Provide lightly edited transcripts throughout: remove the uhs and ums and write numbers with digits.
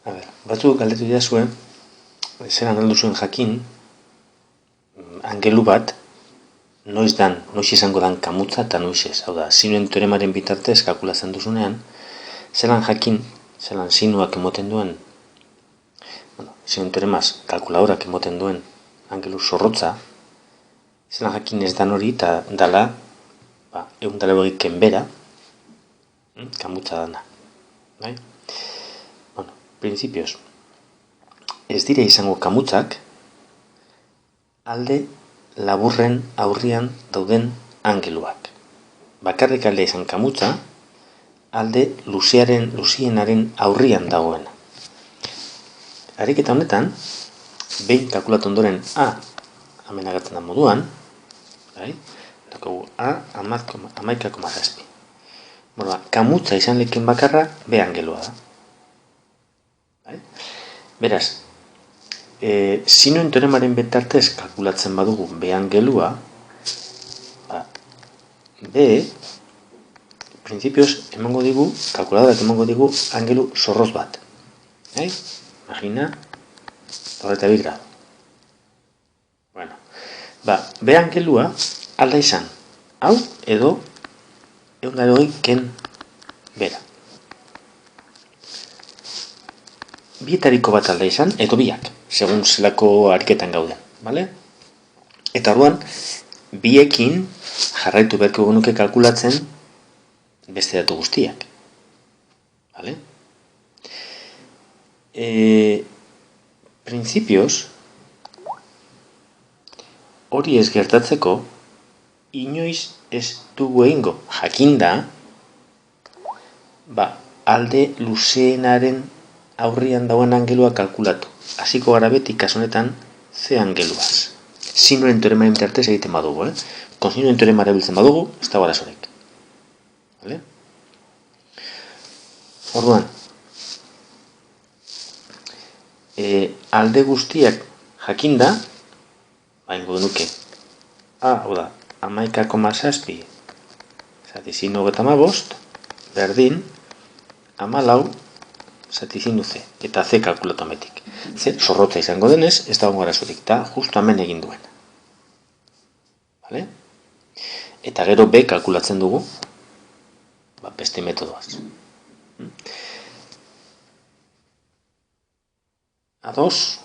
Batzuk galdetu dira zuen, zelan aldu zuen jakin, angelu bat, noiz izango dan kamutza eta noiz ez. Hau da, sinuen teoremaren bitartez kalkulatzen duzunean, zelan jakin, zelan sinuak emoten duen, sinuen teoremaz kalkuladorak emoten duen angelu zorrotza, zelan jakin ez dan hori eta dala, egun dala hori kenbera, kamutza dana. Bai? Principios. Ez dira izango kamutzak alde laburren aurrian dauden angeluak. Bakarrik alde izan kamutza alde luzienaren aurrian dagoena. Ariketa honetan, behin kalkulatu ondoren A amenagatzen da moduan, dakogu A 11,7. Kamutza izan leken bakarra B angelua da. Beraz, sinuen teoremaren betartez kalkulatzen badugu B angelua, B, principios, kalkuladorak emango digu angelu zorroz bat. Imagina, horreta 2 grado. B angelua alda izan, hau edo egun ken bera. Bietariko bat alda izan, edo biak, segun zelako ariketan gauden, bale? Eta orduan, biekin jarraitu beharko genuke kalkulatzen beste datu guztiak, bale? Principios, hori ez gertatzeko, inoiz ez dugu egingo, jakinda, alde luzeenaren aurrian dauen angelua kalkulatu. Hasiko gara beti kasu honetan C angeluaz. Sinuen teoremaren bitartez egiten badugu, Konsinuen teorema erabiltzen badugu, ez dago arazorik. Vale? Orduan, alde guztiak jakinda, ingo genuke hau da, 11,7 zati sin 35 berdin 14 zati sin C, eta C kalkulatu ametik. C zorrotza izango denez, ez dago arazorik, eta justu hemen egin duen. Vale? Eta gero B kalkulatzen dugu, beste metodoaz. Ados,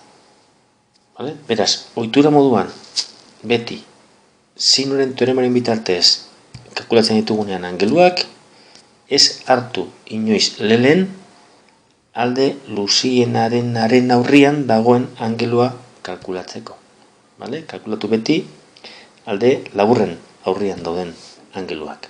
vale? Beraz, ohitura moduan, beti, sinuren teoremaren bitartez kalkulatzen ditugunean angeluak, ez hartu inoiz lehen alde luzienaren aurrian dagoen angelua kalkulatzeko. Vale? Kalkulatu beti alde laburren aurrian dauden angeluak.